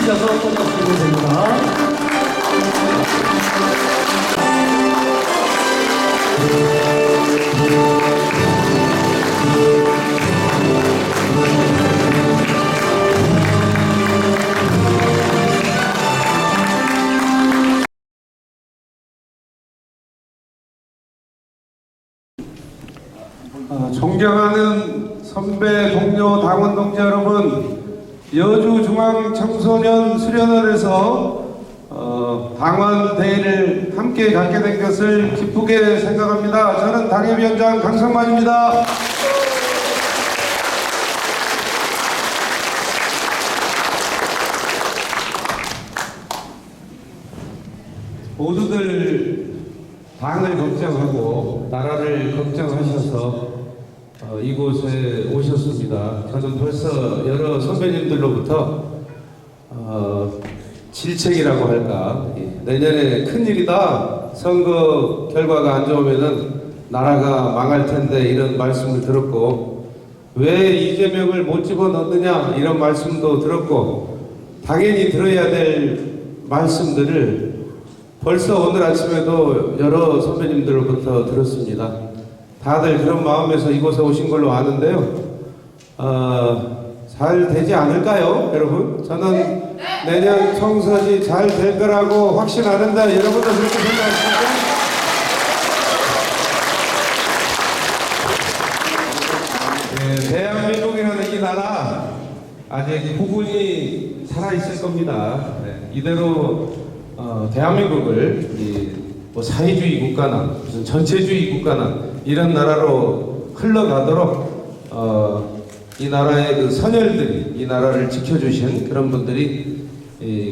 이어서 뽑아주시면 됩니다. 존경하는 선배, 동료, 당원 동지 여러분, 여주중앙청소년 수련원에서 당원 대회를 함께 갖게 된 것을 기쁘게 생각합니다. 저는 당협위원장 강성만입니다. 모두들 당을 걱정하고 나라를 걱정하셔서 이곳에 오셨습니다. 저는 벌써 여러 선배님들로부터 질책이라고 할까, 내년에 큰일이다, 선거 결과가 안 좋으면은 나라가 망할 텐데, 이런 말씀을 들었고, 왜 이재명을 못 집어넣느냐 이런 말씀도 들었고, 당연히 들어야 될 말씀들을 벌써 오늘 아침에도 여러 선배님들로부터 들었습니다. 다들 그런 마음에서 이곳에 오신 걸로 아는데요. 잘 되지 않을까요, 여러분? 저는 내년 총선이 잘 될 거라고 확신하는데, 여러분도 그렇게 생각하십니까? 네, 대한민국이라는 이 나라 아직 부분이 살아있을 겁니다. 네, 이대로 대한민국을 뭐 사회주의 국가나 무슨 전체주의 국가나 이런 나라로 흘러가도록 이 나라의 그 선열들이, 이 나라를 지켜주신 그런 분들이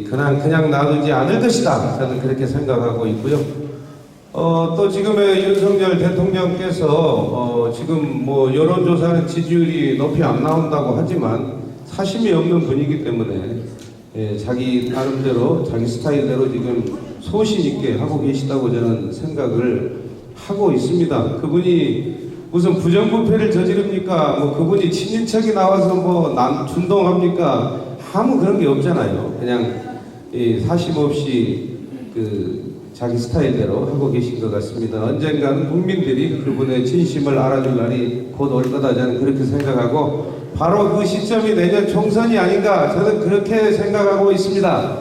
그냥 놔두지 않을 것이다, 저는 그렇게 생각하고 있고요. 또 지금의 윤석열 대통령께서 지금 뭐 여론조사는 지지율이 높이 안 나온다고 하지만 사심이 없는 분이기 때문에 자기 나름대로, 자기 스타일대로 지금 소신 있게 하고 계시다고 저는 생각을 하고 있습니다. 그분이 무슨 부정부패를 저지릅니까? 뭐 그분이 친인척이 나와서 뭐 준동합니까? 아무 그런 게 없잖아요. 그냥 사심 없이 자기 스타일대로 하고 계신 것 같습니다. 언젠가는 국민들이 그분의 진심을 알아줄 날이 곧 올 거다, 저는 그렇게 생각하고, 바로 그 시점이 내년 총선이 아닌가, 저는 그렇게 생각하고 있습니다.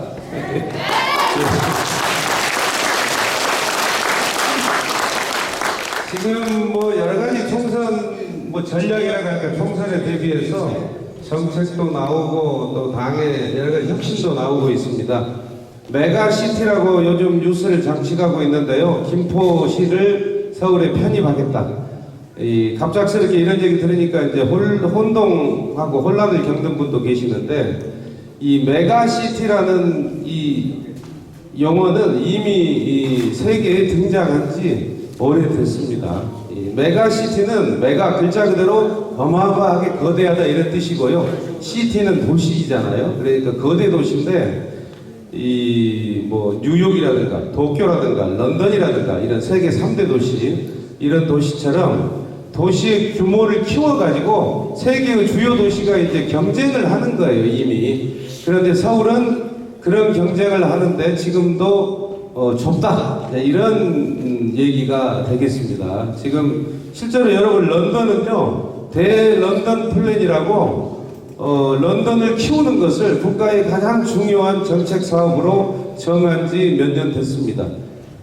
지금 뭐 여러 가지 총선 뭐 전략이라고 할까, 총선에 대비해서 정책도 나오고 또 당의 여러 가지 혁신도 나오고 있습니다. 메가시티라고 요즘 뉴스를 장식하고 있는데요. 김포시를 서울에 편입하겠다. 갑작스럽게 이런 얘기 들으니까 이제 혼동하고 혼란을 겪는 분도 계시는데, 이 메가시티라는 이 용어는 이미 세계에 등장한 지 오래됐습니다. 이 메가시티는 메가 글자 그대로 어마어마하게 거대하다 이런 뜻이고요. 시티는 도시잖아요. 그러니까 거대 도시인데, 뭐 뉴욕이라든가 도쿄라든가 런던이라든가 이런 세계 3대 도시, 이런 도시처럼 도시의 규모를 키워가지고 세계의 주요 도시가 이제 경쟁을 하는 거예요, 이미. 그런데 서울은 그런 경쟁을 하는데 지금도 좁다, 이런 얘기가 되겠습니다. 지금 실제로 여러분, 런던은요, 대런던 플랜이라고 런던을 키우는 것을 국가의 가장 중요한 정책 사업으로 정한 지 몇 년 됐습니다.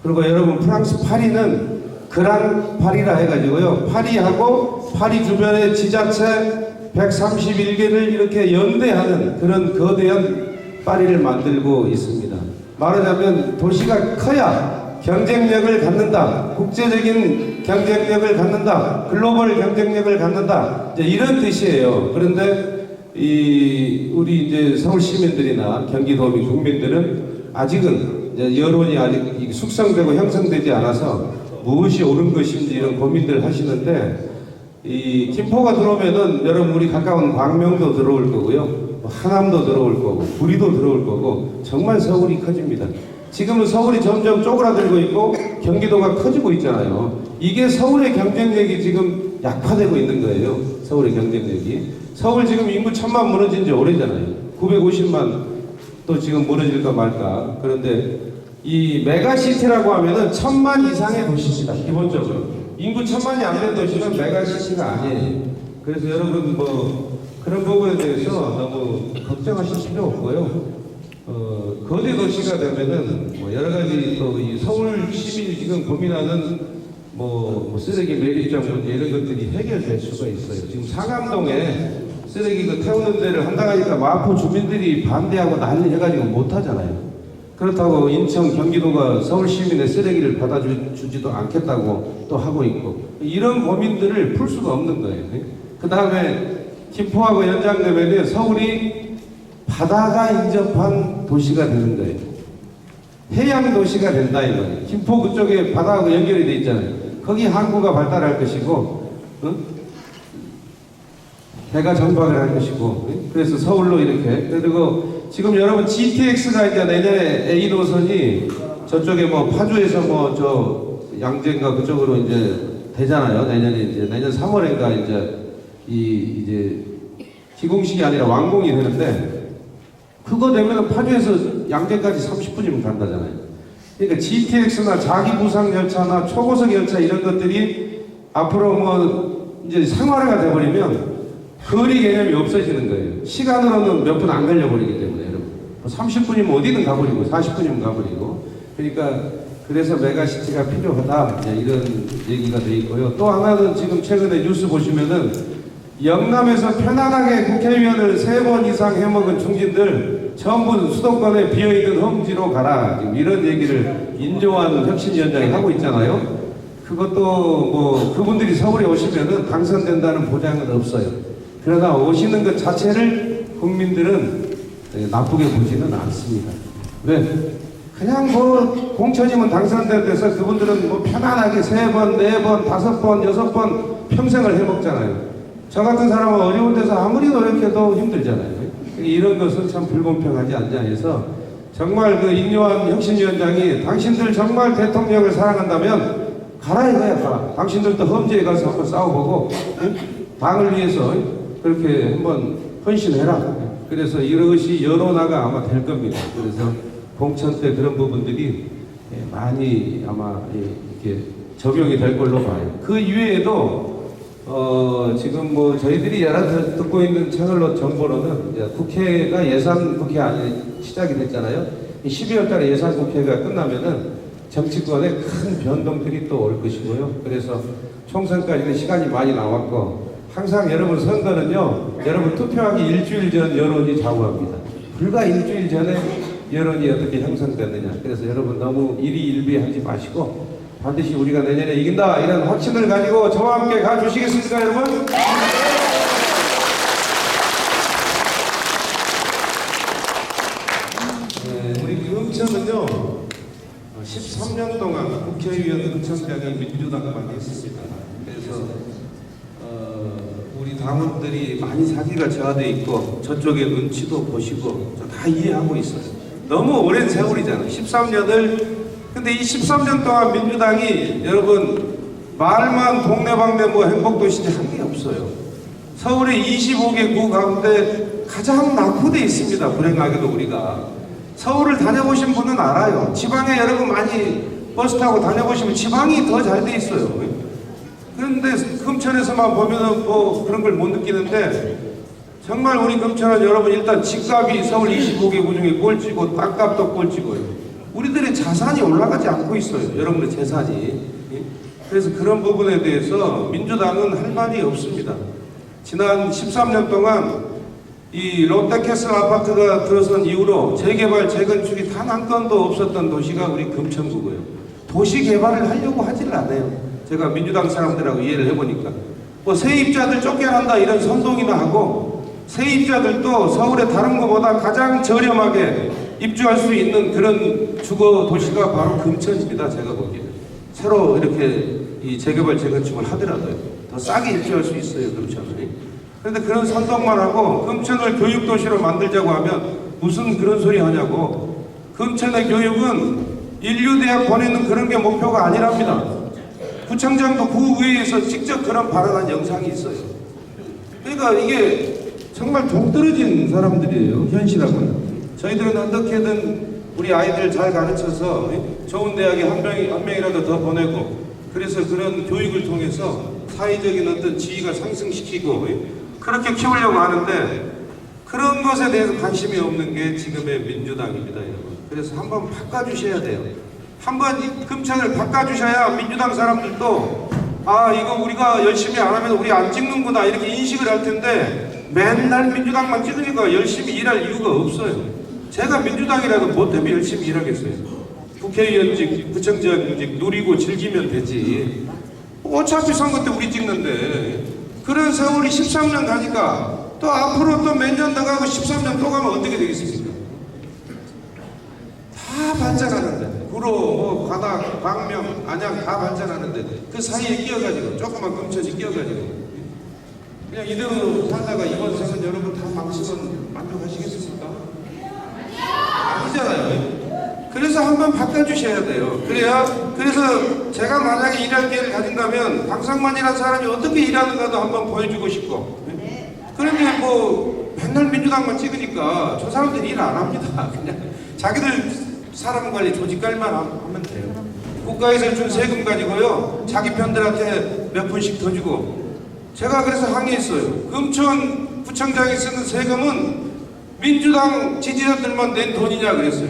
그리고 여러분, 프랑스 파리는 그랑 파리라 해가지고요, 파리하고 파리 주변의 지자체 131개를 이렇게 연대하는 그런 거대한 파리를 만들고 있습니다. 말하자면 도시가 커야 경쟁력을 갖는다, 국제적인 경쟁력을 갖는다, 글로벌 경쟁력을 갖는다, 이제 이런 뜻이에요. 그런데 우리 이제 서울 시민들이나 경기도민 국민들은 아직은 이제 여론이 아직 숙성되고 형성되지 않아서 무엇이 옳은 것인지 이런 고민들 하시는데, 이 김포가 들어오면은 여러분, 우리 가까운 광명도 들어올 거고요, 하남도 들어올 거고 구리도 들어올 거고, 정말 서울이 커집니다. 지금은 서울이 점점 쪼그라들고 있고 경기도가 커지고 있잖아요. 이게 서울의 경쟁력이 지금 약화되고 있는 거예요. 서울의 경쟁력이. 서울 지금 인구 1000만 무너진 지 오래잖아요. 950만 또 지금 무너질까 말까. 그런데 이 메가시티라고 하면은 1000만 이상의 도시입니다. 기본적으로 인구 1000만이 안 된 도시는 메가시티가 아니에요. 그래서 여러분 뭐 그런 부분에 대해서 너무 걱정하실 필요 없고요. 거대 도시가 되면은 뭐 여러 가지 또 이 서울 시민이 지금 고민하는 뭐 쓰레기 매립장 문제 이런 것들이 해결될 수가 있어요. 지금 상암동에 쓰레기 그 태우는 데를 한다고 하니까 마포 주민들이 반대하고 난리 해가지고 못 하잖아요. 그렇다고 인천, 경기도가 서울 시민의 쓰레기를 받아주지도 않겠다고 또 하고 있고 이런 고민들을 풀 수가 없는 거예요. 그 다음에 김포하고 연장되면 서울이 바다가 인접한 도시가 되는 거예요. 해양 도시가 된다 이 말이에요. 김포 그쪽에 바다하고 연결이 돼 있잖아요. 거기 항구가 발달할 것이고, 배가 정박을 할 것이고, 그래서 서울로 이렇게. 그리고 지금 여러분 GTX가 이제 내년에 A 노선이 저쪽에 뭐 파주에서 뭐 저 양재인가 그쪽으로 이제 되잖아요. 내년에 이제 내년 3월인가 이제 기공식이 아니라 완공이 되는데. 그거 되면 파주에서 양재까지 30분이면 간다잖아요. 그러니까 GTX나 자기부상 열차나 초고속 열차 이런 것들이 앞으로 뭐 이제 생활화가 돼버리면 거리 개념이 없어지는 거예요. 시간으로는 몇 분 안 걸려버리기 때문에 여러분. 30분이면 어디든 가버리고 40분이면 가버리고. 그러니까 그래서 메가시티가 필요하다 이런 얘기가 돼 있고요. 또 하나는 지금 최근에 뉴스 보시면은 영남에서 편안하게 국회의원을 3번 이상 해먹은 중진들 전부 수도권에 비어있는 험지로 가라. 지금 이런 얘기를 인조한 혁신위원장이 하고 있잖아요. 그것도 뭐 그분들이 서울에 오시면은 당선된다는 보장은 없어요. 그러나 오시는 것 자체를 국민들은 나쁘게 보지는 않습니다. 왜? 그냥 뭐 공천이면 당선된 데서 그분들은 뭐 편안하게 3번, 4번, 5번, 6번 평생을 해먹잖아요. 저 같은 사람은 어려운 데서 아무리 노력해도 힘들잖아요. 이런 것은 참 불공평하지 않냐 해서 정말 그 인요한 혁신위원장이 당신들 정말 대통령을 사랑한다면 가라 이거야 가라. 당신들도 험지에 가서 한번 싸워보고 당을 위해서 그렇게 한번 헌신해라. 그래서 이것이 여론화가 아마 될 겁니다. 그래서 공천 때 그런 부분들이 많이 아마 이렇게 적용이 될 걸로 봐요. 그 이외에도 지금 뭐 저희들이 여러 듣고 있는 채널로 정보로는 이제 국회가 예산 국회 시작이 됐잖아요. 12월 달에 예산 국회가 끝나면은 정치권에 큰 변동들이 또 올 것이고요. 그래서 총선까지는 시간이 많이 남았고 항상 여러분 선거는요, 여러분 투표하기 일주일 전 여론이 좌우합니다. 불과 일주일 전에 여론이 어떻게 형성됐느냐. 그래서 여러분 너무 일희일비하지 마시고 반드시 우리가 내년에 이긴다 이런 확신을 가지고 저와 함께 가주시겠습니까 여러분? 네, 우리 금천은요 13년 동안 국회의원 금천장이 민주당만 했습니다. 그래서 우리 당원들이 많이 사기가 저하돼 있고 저쪽에 눈치도 보시고 다 이해하고 있어요. 너무 오랜 세월이잖아요. 13년을. 근데 이 13년 동안 민주당이 여러분 말만 동네방네 뭐 행복도시지 한 게 없어요. 서울의 25개 구 가운데 가장 낙후돼 있습니다. 불행하게도 우리가. 서울을 다녀보신 분은 알아요. 지방에 여러분 많이 버스 타고 다녀보시면 지방이 더 잘 돼 있어요. 그런데 금천에서만 보면은 뭐 그런 걸 못 느끼는데 정말 우리 금천은 여러분 일단 집값이 서울 25개 구 중에 꼴찌고 땅값도 꼴찌고요. 우리들의 자산이 올라가지 않고 있어요. 여러분의 재산이. 그래서 그런 부분에 대해서 민주당은 할 말이 없습니다. 지난 13년 동안 이 롯데캐슬 아파트가 들어선 이후로 재개발, 재건축이 단 한 건도 없었던 도시가 우리 금천구고요. 도시 개발을 하려고 하질 않아요. 제가 민주당 사람들하고 이해를 해보니까. 뭐 세입자들 쫓겨난다 이런 선동이나 하고 세입자들도 서울의 다른 곳보다 가장 저렴하게 입주할 수 있는 그런 주거 도시가 바로 금천입니다. 제가 보기에는 새로 이렇게 이 재개발 재건축을 하더라도요 더 싸게 입주할 수 있어요. 금천이. 그런데 그런 선동만 하고 금천을 교육도시로 만들자고 하면 무슨 그런 소리 하냐고. 금천의 교육은 인류대학 보내는 그런 게 목표가 아니랍니다. 구청장도 구의회에서 직접 그런 발언한 영상이 있어요. 그러니까 이게 정말 동떨어진 사람들이에요. 현실하고는. 저희들은 어떻게든 우리 아이들 잘 가르쳐서 좋은 대학에 한 명이라도 더 보내고, 그래서 그런 교육을 통해서 사회적인 어떤 지위가 상승시키고 그렇게 키우려고 하는데, 그런 것에 대해서 관심이 없는 게 지금의 민주당입니다, 여러분. 그래서 한번 바꿔주셔야 돼요. 한번 이 금천을 바꿔주셔야 민주당 사람들도 아, 이거 우리가 열심히 안 하면 우리 안 찍는구나 이렇게 인식을 할 텐데, 맨날 민주당만 찍으니까 열심히 일할 이유가 없어요. 제가 민주당이라도 뭐 때문에 열심히 일하겠어요? 국회의원직, 구청장직 누리고 즐기면 되지. 어차피 선거 때 우리 찍는데. 그런 세월이 13년 가니까 또 앞으로 또 몇 년 더 가고 13년 또 가면 어떻게 되겠습니까? 다 반전하는데, 구로, 뭐 관악, 광명, 안양 다 반전하는데 그 사이에 끼어가지고 조그만 금천이 끼어가지고 그냥 이대로 살다가 이번 생은 여러분 다 망치면 만족하시겠습니까? 아니잖아요. 그래서 한번 바꿔주셔야 돼요. 그래서 제가 만약에 일할 기회를 가진다면 강상만이라는 사람이 어떻게 일하는가도 한번 보여주고 싶고. 그런데 뭐 맨날 민주당만 찍으니까 저 사람들이 일 안 합니다. 그냥 자기들 사람 관리 조직 관리만 하면 돼요. 국가에서 준 세금 가지고요 자기 편들한테 몇 푼씩 더 주고. 제가 그래서 항의했어요. 금천 구청장이 쓰는 세금은 민주당 지지자들만 낸 돈이냐 그랬어요.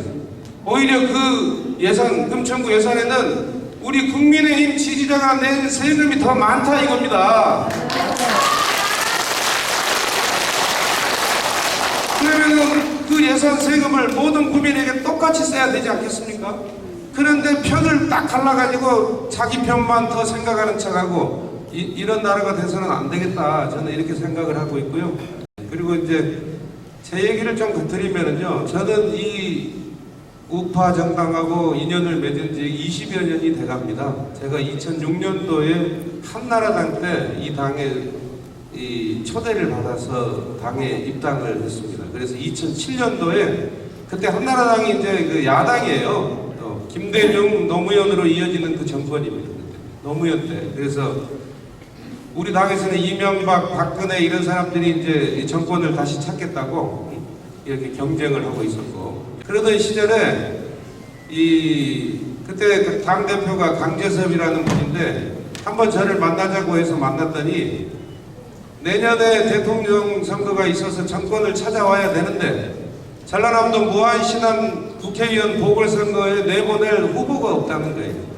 오히려 그 예산, 금천구 예산에는 우리 국민의힘 지지자가 낸 세금이 더 많다 이겁니다. 그러면은 그 예산 세금을 모든 국민에게 똑같이 써야 되지 않겠습니까? 그런데 편을 딱 갈라가지고 자기 편만 더 생각하는 척하고 이런 나라가 돼서는 안 되겠다, 저는 이렇게 생각을 하고 있고요. 그리고 이제 제 얘기를 좀 드리면은요, 저는 이 우파 정당하고 인연을 맺은 지 20여 년이 돼갑니다. 제가 2006년도에 한나라당 때 이 당에 이 초대를 받아서 당에 입당을 했습니다. 그래서 2007년도에 그때 한나라당이 이제 그 야당이에요. 또 김대중 노무현으로 이어지는 그 정권입니다. 노무현 때. 그래서 우리 당에서는 이명박, 박근혜 이런 사람들이 이제 정권을 다시 찾겠다고 이렇게 경쟁을 하고 있었고, 그러던 시절에 그때 그 당 대표가 강재섭이라는 분인데 한번 저를 만나자고 해서 만났더니 내년에 대통령 선거가 있어서 정권을 찾아와야 되는데 전라남도 무안시남 국회의원 보궐선거에 내보낼 후보가 없다는 거예요.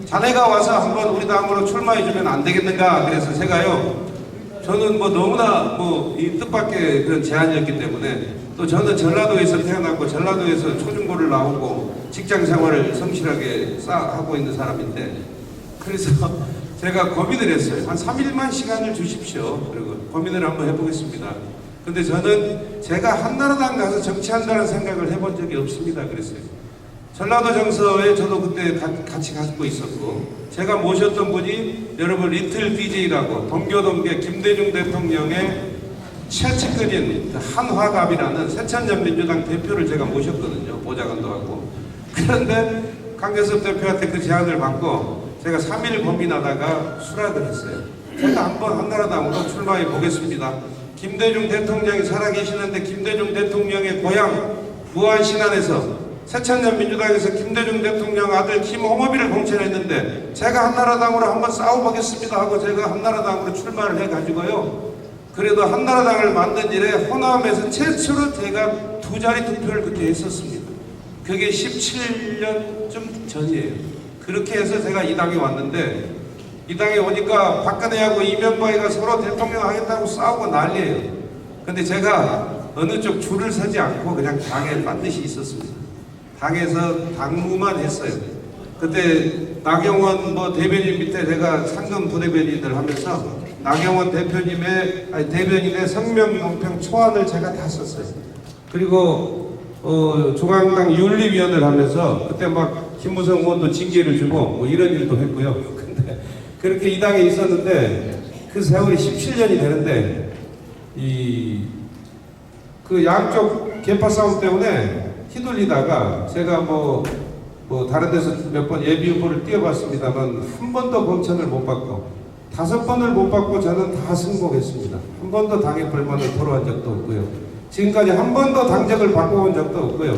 자네가 와서 한번 우리 당으로 출마해주면 안 되겠는가? 그래서 제가요, 저는 뭐 너무나 이 뜻밖의 그런 제안이었기 때문에, 또 저는 전라도에서 태어났고 전라도에서 초중고를 나오고 직장 생활을 성실하게 하고 있는 사람인데, 그래서 제가 고민을 했어요. 한 3일만 시간을 주십시오. 그리고 고민을 한번 해보겠습니다. 근데 저는 제가 한나라당 가서 정치한다는 생각을 해본 적이 없습니다. 그랬어요. 전라도 정서에 저도 그때 같이 갖고 있었고, 제가 모셨던 분이 여러분 리틀 DJ라고 동교동계 김대중 대통령의 최측근인 한화갑이라는 새천년 민주당 대표를 제가 모셨거든요. 보좌관도 하고. 그런데 강재섭 대표한테 그 제안을 받고 제가 3일 고민하다가 수락을 했어요. 제가 한번 한나라당으로 출마해 보겠습니다. 김대중 대통령이 살아계시는데 김대중 대통령의 고향 무안신안에서 새천년 민주당에서 김대중 대통령 아들 김홍업이를 공천했는데 제가 한나라당으로 한번 싸워보겠습니다 하고 제가 한나라당으로 출마를 해가지고요. 그래도 한나라당을 만든 이래 호남에서 최초로 제가 2자리 득표를 그때 했었습니다. 그게 17년쯤 전이에요. 그렇게 해서 제가 이 당에 왔는데, 이 당에 오니까 박근혜하고 이명박이가 서로 대통령 하겠다고 싸우고 난리예요. 근데 제가 어느 쪽 줄을 서지 않고 그냥 당에 반드시 있었습니다. 당에서 당무만 했어요. 그때 나경원 대변인 밑에 제가 상금 부대변인을 하면서 나경원 대변인의 성명 논평 초안을 제가 다 썼어요. 그리고 중앙당 윤리위원을 하면서 그때 막 김무성 의원도 징계를 주고 이런 일도 했고요. 근데 그렇게 이 당에 있었는데 그 세월이 17년이 되는데 그 양쪽 계파 싸움 때문에 휘둘리다가 제가 다른 데서 몇 번 예비 후보를 뛰어봤습니다만 한 번도 공천을 못 받고 5번을 못 받고 저는 다 승복했습니다. 한 번도 당의 불만을 토로한 적도 없고요. 지금까지 한 번도 당적을 바꿔본 적도 없고요.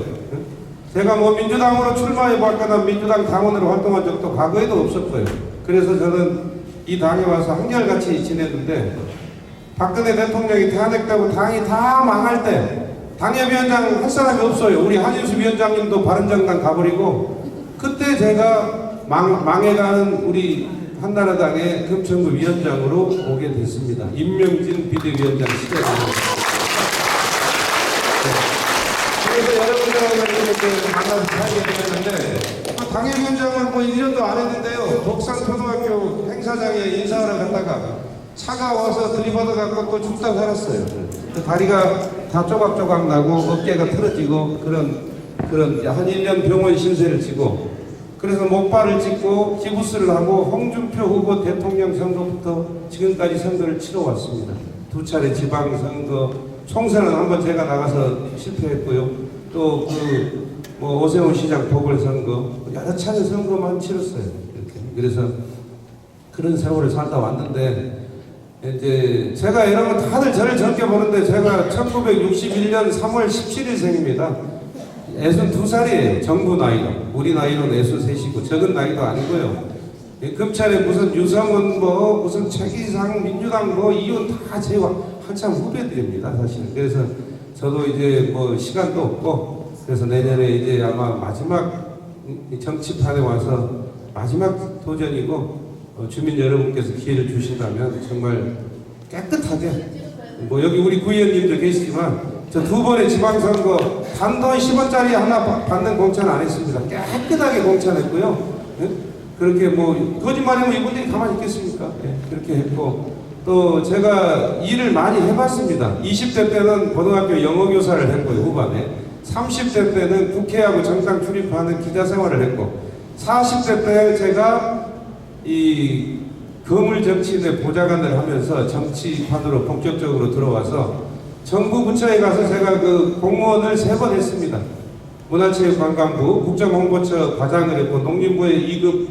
제가 뭐 민주당으로 출마해 봤거나 민주당 당원으로 활동한 적도 과거에도 없었고요. 그래서 저는 이 당에 와서 한결같이 지냈는데 박근혜 대통령이 탄핵되고 당이 다 망할 때 당협위원장 할 사람이 없어요. 우리 한인수 위원장님도 바른정당 가버리고 그때 제가 망해가는 우리 한나라당의 금천구 위원장으로 오게 됐습니다. 임명진 비대위원장 시절에. 그래서 여러분들하고 이렇게 만나서 살게 되었는데 당협위원장은 뭐 1년도 안 했는데요. 독산초등학교 행사장에 인사하러 갔다가 차가 와서 들이받아갖고 또 죽다 살았어요. 그 다리가 다 조각조각 나고 어깨가 틀어지고 그런 한 1년 병원 신세를 지고 그래서 목발을 찍고 기부스를 하고 홍준표 후보 대통령 선거부터 지금까지 선거를 치러왔습니다. 2차례 지방선거, 총선은 한번 제가 나가서 실패했고요. 또 뭐 오세훈 시장 보궐선거 여러 차례 선거만 치렀어요. 이렇게. 그래서 그런 세월을 살다 왔는데 이제 제가 이러면 다들 저를 젊게 보는데 제가 1961년 3월 17일생입니다. 62살이에요. 정부 나이로. 우리 나이로 63이고 적은 나이도 아니고요. 급차례 무슨 유성은 뭐 무슨 최기상 민주당 뭐 이혼 다 제와 한참 후배들입니다. 사실. 그래서 저도 이제 뭐 시간도 없고 그래서 내년에 이제 아마 마지막 정치판에 와서 마지막 도전이고 주민 여러분께서 기회를 주신다면 정말 깨끗하게 뭐 여기 우리 구의원님들 계시지만 저 2번의 지방선거 단돈 10원짜리 하나 받는 공천 안 했습니다. 깨끗하게 공천했고요. 네? 그렇게 뭐 거짓말이면 이분들이 가만히 있겠습니까? 네, 그렇게 했고 또 제가 일을 많이 해봤습니다. 20대 때는 고등학교 영어교사를 했고요. 후반에 30대 때는 국회하고 정당 출입하는 기자 생활을 했고 40대 때 제가 이 거물 정치인의 보좌관을 하면서 정치판으로 본격적으로 들어와서 정부 부처에 가서 제가 그 공무원을 3번 했습니다. 문화체육관광부 국정홍보처 과장을 했고 농림부의 2급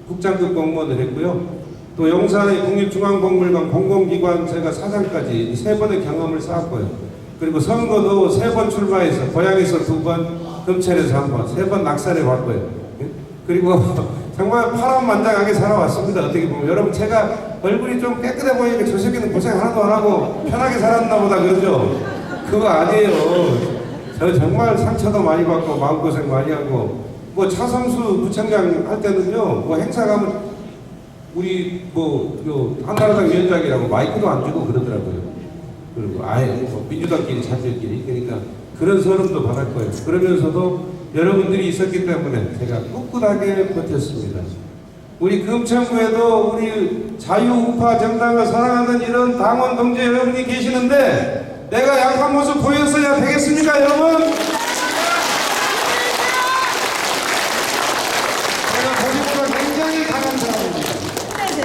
국장급 공무원을 했고요. 또 용산의 국립중앙박물관 공공기관 제가 사장까지 3번의 경험을 쌓았고요. 그리고 선거도 3번 출마해서 고향에서 2번, 검찰에서 1번, 3번 낙선해 왔고요. 그리고 정말 파란만장하게 살아왔습니다. 어떻게 보면 여러분 제가 얼굴이 좀 깨끗해 보이니까 저 새끼는 고생 하나도 안 하고 편하게 살았나 보다 그러죠. 그거 아니에요. 저 정말 상처도 많이 받고 마음고생 많이 하고 뭐 차성수 부총장 할 때는요 뭐 행사 가면 우리 뭐 한나라당 위원장이라고 마이크도 안 주고 그러더라고요. 그리고 아예 뭐 민주당끼리 자들끼리 그러니까 그런 서름도 받을 거예요. 그러면서도 여러분들이 있었기 때문에 제가 꿋꿋하게 버텼습니다. 우리 금천구에도 우리 자유우파 정당을 사랑하는 이런 당원 동지 여러분이 계시는데 내가 약한 모습 보였어야 되겠습니까 여러분? 제가 보기보다 굉장히 강한 사람입니다.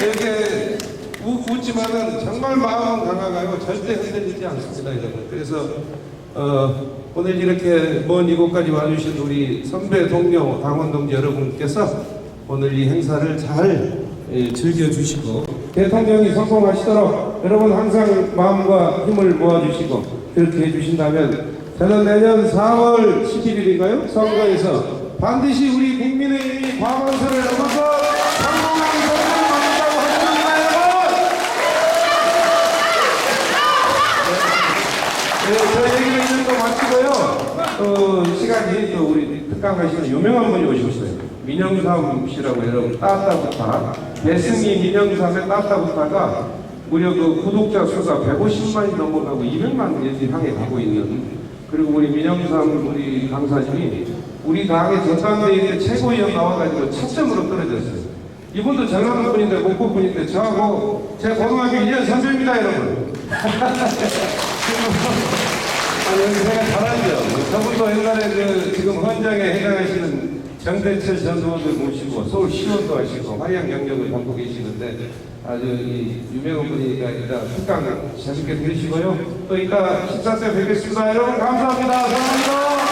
이렇게 웃지만은 정말 마음은 강하가요. 절대 흔들리지 않습니다 여러분. 그래서 오늘 이렇게 먼 이곳까지 와주신 우리 선배 동료 당원 동지 여러분께서 오늘 이 행사를 잘 즐겨주시고 대통령이 성공하시도록 여러분 항상 마음과 힘을 모아주시고 그렇게 해주신다면 저는 내년 4월 11일인가요? 선거에서 반드시 우리 국민의힘이 과반수를 넘어서 성공한 선거를 만든다고 하셨습니다 여러분! 네, 저 얘기를 이 정도 마치고요. 시간이 또 우리 특강 가시는 유명한 분이 오셨어요. 민영삼 씨라고 여러분 따따부타 배승희 민영삼의 따따부타가 무려 그 구독자 수가 150만이 넘어가고 200만 향해 가고 있는 그리고 우리 민영삼 우리 강사님이 우리 당의 전당대회 최고위원 나와가지고 첫점으로 떨어졌어요. 이분도 전라도 분인데 목포 분인데 저하고 제 고등학교 1년 선배입니다 여러분. 아니 제가 잘하죠. 저분도 옛날에 지금 헌장에 해당하시는 정대철 전 의원을 모시고 서울시원도 하시고 화려한 경력을 갖고 계시는데 아주 유명한 분이니까 일단 특강 재밌게 들으시고요. 또 이따 식사 때 뵙겠습니다. 여러분 감사합니다. 사랑합니다.